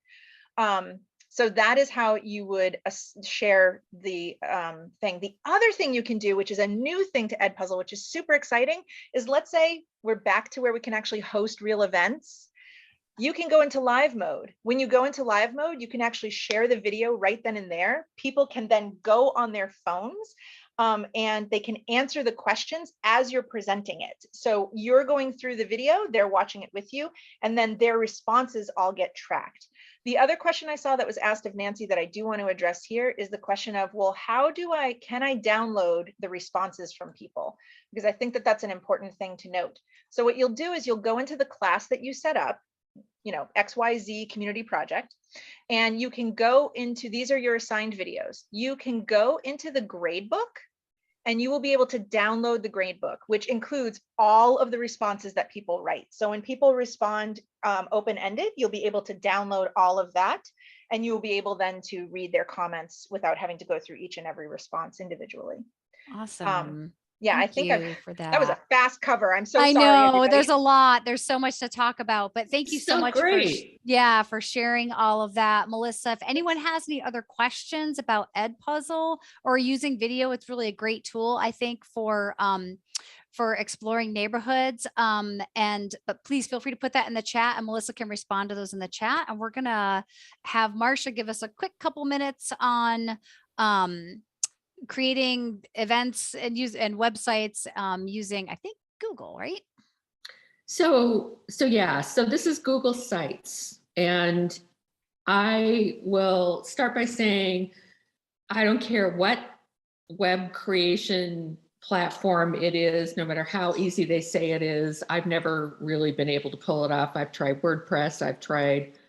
So that is how you would share the thing. The other thing you can do, which is a new thing to Edpuzzle, which is super exciting, is let's say we're back to where we can actually host real events. You can go into live mode. When you go into live mode, you can actually share the video right then and there. People can then go on their phones and they can answer the questions as you're presenting it. So you're going through the video, they're watching it with you, and then their responses all get tracked. The other question I saw that was asked of Nancy that I do want to address here is the question of, well, can I download the responses from people? Because I think that that's an important thing to note. So what you'll do is you'll go into the class that you set up, XYZ community project, and you can go into, these are your assigned videos. You can go into the grade book and you will be able to download the grade book, which includes all of the responses that people write. So when people respond open-ended, you'll be able to download all of that, and you will be able then to read their comments without having to go through each and every response individually. Awesome. Yeah, Thank I think you for that was a that. fast cover. I'm so I sorry. know everybody. there's a lot. There's so much to talk about, but thank you so So much great. for sharing all of that. Melissa, if anyone has any other questions about Edpuzzle or using video, it's really a great tool, I think, for exploring neighborhoods. But please feel free to put that in the chat, and Melissa can respond to those in the chat. And we're gonna have Marsha give us a quick couple minutes on creating events and websites using, I think, Google, right? So this is Google Sites, and I will start by saying, I don't care what web creation platform it is, no matter how easy they say it is. I've never really been able to pull it off. I've tried WordPress. I've tried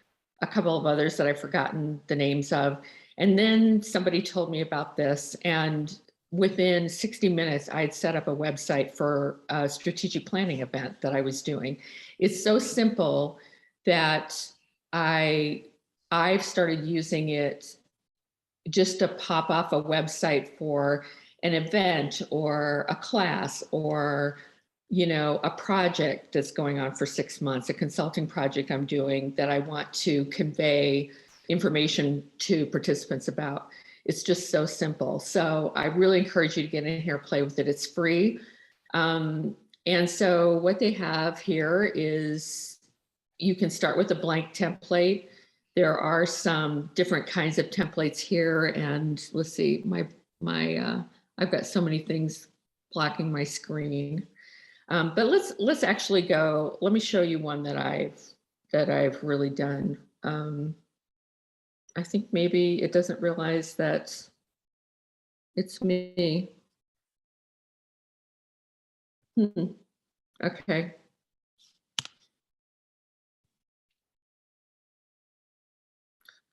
a couple of others that I've forgotten the names of. And then somebody told me about this, and within 60 minutes, I had set up a website for a strategic planning event that I was doing. It's so simple that I've started using it just to pop off a website for an event or a class or a project that's going on for 6 months, a consulting project I'm doing that I want to convey information to participants about. It's just so simple. So I really encourage you to get in here, play with it. It's free. And so what they have here is you can start with a blank template. There are some different kinds of templates here. And let's see, I've got so many things blocking my screen. But let's actually go. Let me show you one that I've really done. I think maybe it doesn't realize that it's me. Okay.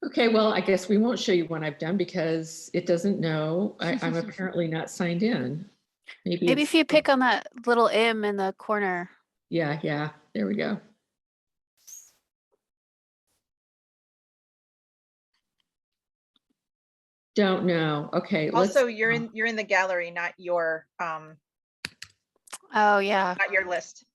Okay, well, I guess we won't show you one I've done because it doesn't know. I'm apparently not signed in. Maybe if you pick on that little M in the corner. Yeah, there we go. Don't know. Okay. Also, you're in the gallery, not your Oh yeah. not your list.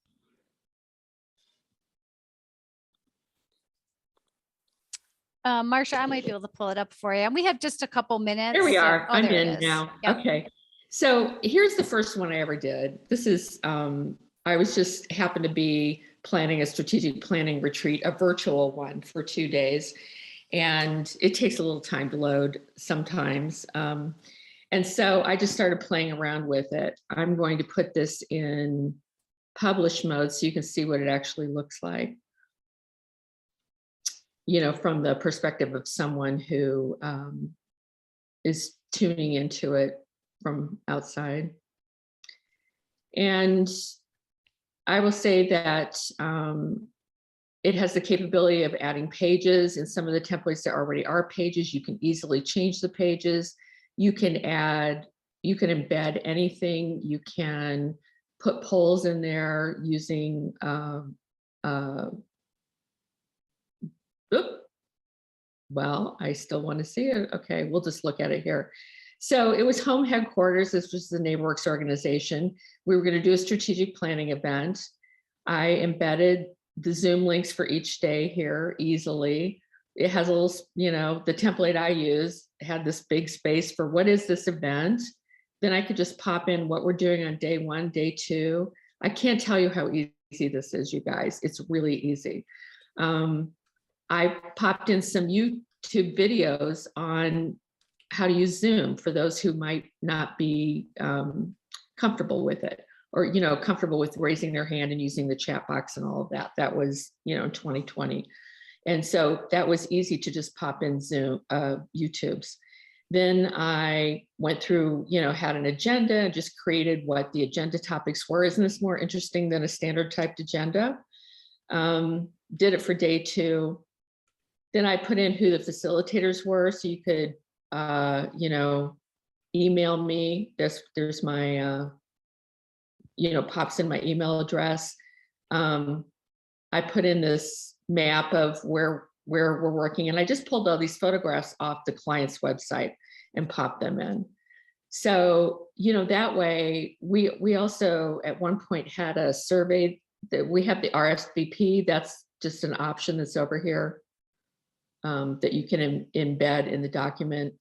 Marsha, I might be able to pull it up for you. And we have just a couple minutes. There we are. I'm there it in is. now. Yep. Okay. So here's the first one I ever did. This is, I was just happened to be planning a strategic planning retreat, a virtual one for 2 days. And it takes a little time to load sometimes. And so I just started playing around with it. I'm going to put this in publish mode so you can see what it actually looks like. From the perspective of someone who is tuning into it from outside. And I will say that it has the capability of adding pages, and some of the templates that already are pages, you can easily change the pages. You can embed anything. You can put polls in there using well, I still want to see it. Okay, we'll just look at it here. So it was home headquarters. This was the NeighborWorks organization. We were going to do a strategic planning event. I embedded the Zoom links for each day here easily. It has a little, the template I use had this big space for what is this event. Then I could just pop in what we're doing on day 1, day 2. I can't tell you how easy this is, you guys. It's really easy. I popped in some YouTube videos on how to use Zoom for those who might not be comfortable with it, or, you know, comfortable with raising their hand and using the chat box and all of that. That was, you know, 2020. And so that was easy to just pop in Zoom, YouTubes. Then I went through, you know, had an agenda and just created what the agenda topics were. Isn't this more interesting than a standard typed agenda? Did it for day 2. Then I put in who the facilitators were, so you could, you know, email me. There's my, you know, pops in my email address. I put in this map of where we're working, and I just pulled all these photographs off the client's website and popped them in. So, you know, that way we also at one point had a survey that we have the RSVP. That's just an option that's over here that you can embed in the document.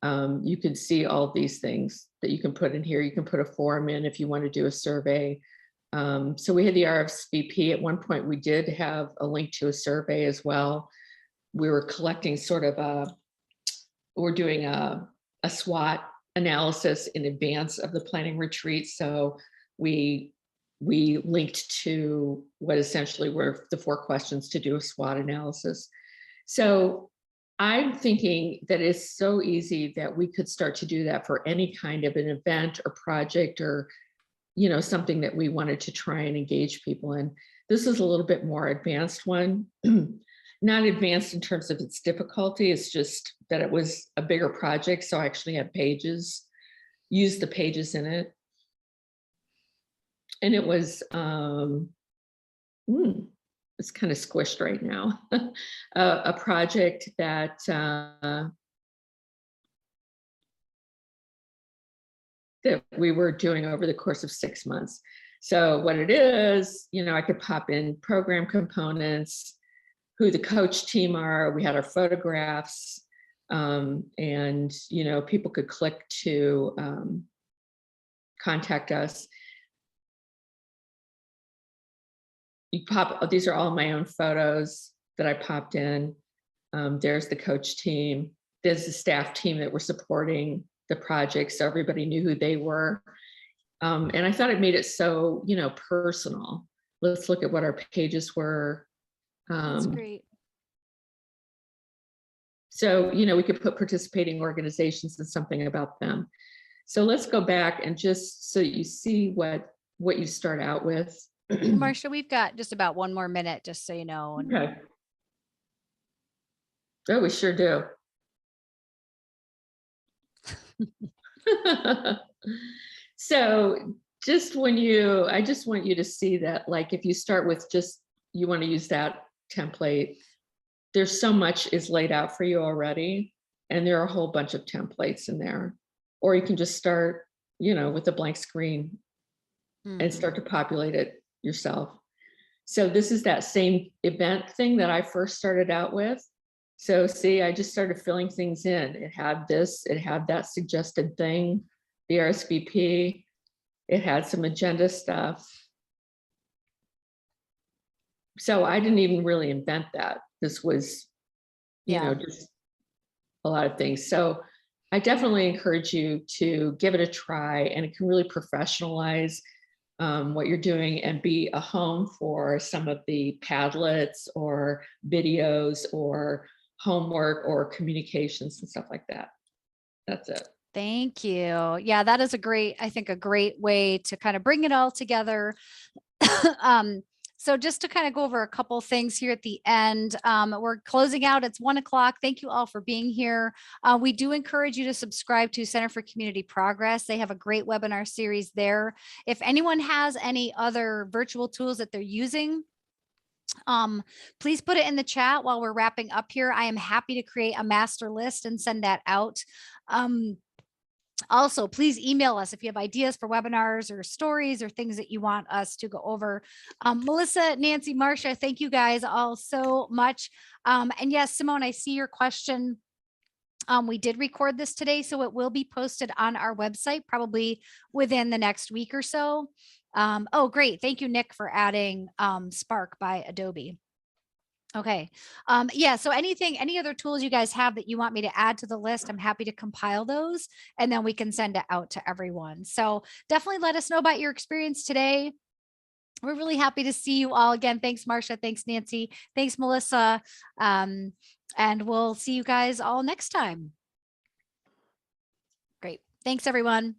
You can see all these things that you can put in here. You can put a form in if you want to do a survey. So we had the RSVP. At one point, we did have a link to a survey as well. We were collecting sort of we're doing a SWOT analysis in advance of the planning retreat. So we linked to what essentially were the 4 questions to do a SWOT analysis. So I'm thinking that it's so easy that we could start to do that for any kind of an event or project, or, you know, something that we wanted to try and engage people in. This is a little bit more advanced one. Not advanced in terms of its difficulty, it's just that it was a bigger project. So I actually had pages, used the pages in it. And it was, it's kind of squished right now. A project that that we were doing over the course of 6 months. So what it is, you know, I could pop in program components, who the coach team are. We had our photographs, and, you know, people could click to contact us. You pop, these are all my own photos that I popped in. There's the coach team. There's the staff team that were supporting the project, so everybody knew who they were. And I thought it made it so, you know, personal. Let's look at what our pages were. That's great. So, you know, we could put participating organizations and something about them. So let's go back and just so you see what you start out with. Marcia, we've got just about 1 more minute, just so you know. Okay. Oh, we sure do. So just I just want you to see that, like, if you start with just, you want to use that template, there's so much is laid out for you already, and there are a whole bunch of templates in there. Or you can just start, you know, with a blank screen and start to populate it yourself. So this is that same event thing that I first started out with. So see, I just started filling things in. It had this, it had that suggested thing, the RSVP, it had some agenda stuff. So I didn't even really invent that. This was, you know, just a lot of things. So I definitely encourage you to give it a try, and it can really professionalize what you're doing and be a home for some of the Padlets or videos or homework or communications and stuff like that. That's it. Thank you. Yeah, that is I think a great way to kind of bring it all together. So just to kind of go over a couple things here at the end, we're closing out. It's 1 o'clock. Thank you all for being here. We do encourage you to subscribe to Center for Community Progress. They have a great webinar series there. If anyone has any other virtual tools that they're using, please put it in the chat while we're wrapping up here. I am happy to create a master list and send that out. Also, please email us if you have ideas for webinars or stories or things that you want us to go over. Melissa, Nancy, Marcia, thank you guys all so much. And yes, Simone, I see your question. We did record this today, so it will be posted on our website probably within the next week or so. Oh, great. Thank you, Nick, for adding Spark by Adobe. Okay. Yeah. So any other tools you guys have that you want me to add to the list, I'm happy to compile those and then we can send it out to everyone. So definitely let us know about your experience today. We're really happy to see you all again. Thanks, Marcia. Thanks, Nancy. Thanks, Melissa. And we'll see you guys all next time. Great. Thanks, everyone.